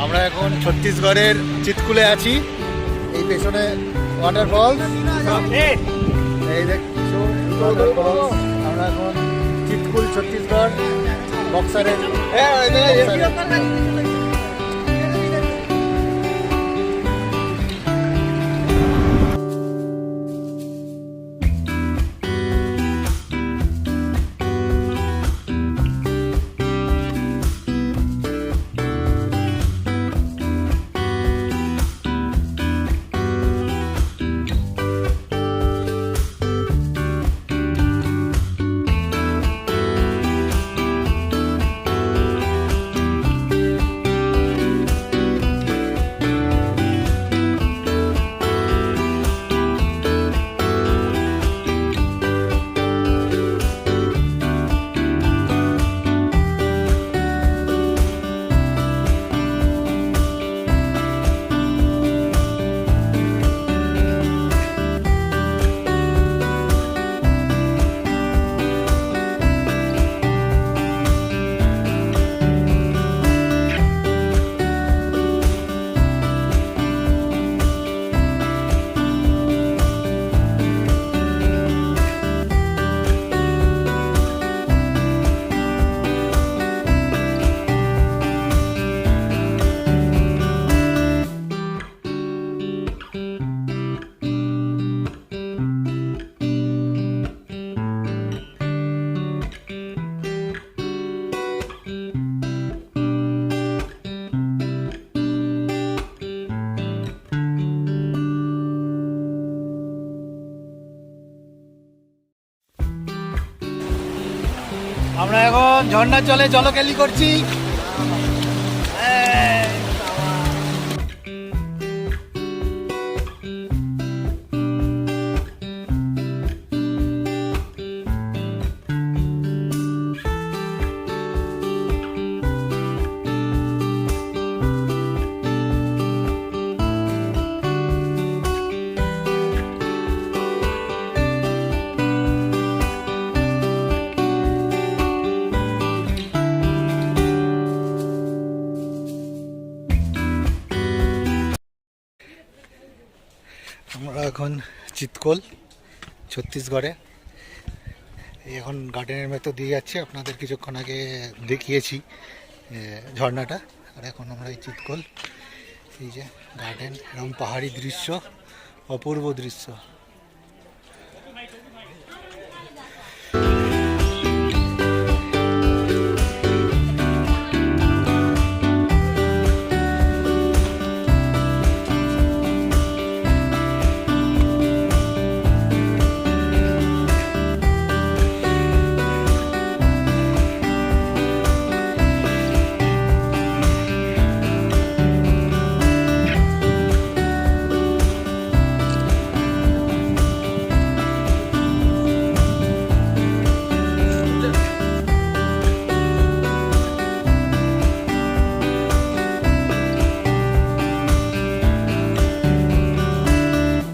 আমরা এখন ছত্তিশগড়ের চিতকুলে আছি। এই পেছনে ওয়াটারফলস, এই দেখছো ওয়াটারফলস। আমরা এখন চিতকুল ছত্তিশগড় বক্সারে। আমরা এখন ঝর্ণার জলে জলকেলি করছি। আমরা এখন চিতকোল ছত্তিশগড়ে। এখন গার্ডেনের মতো দিয়ে যাচ্ছে, আপনাদের কিছুক্ষণ আগে দেখিয়েছি ঝর্ণাটা। আর এখন আমরা এই চিতকোল, এই যে গার্ডেন, এরকম পাহাড়ি দৃশ্য, অপূর্ব দৃশ্য।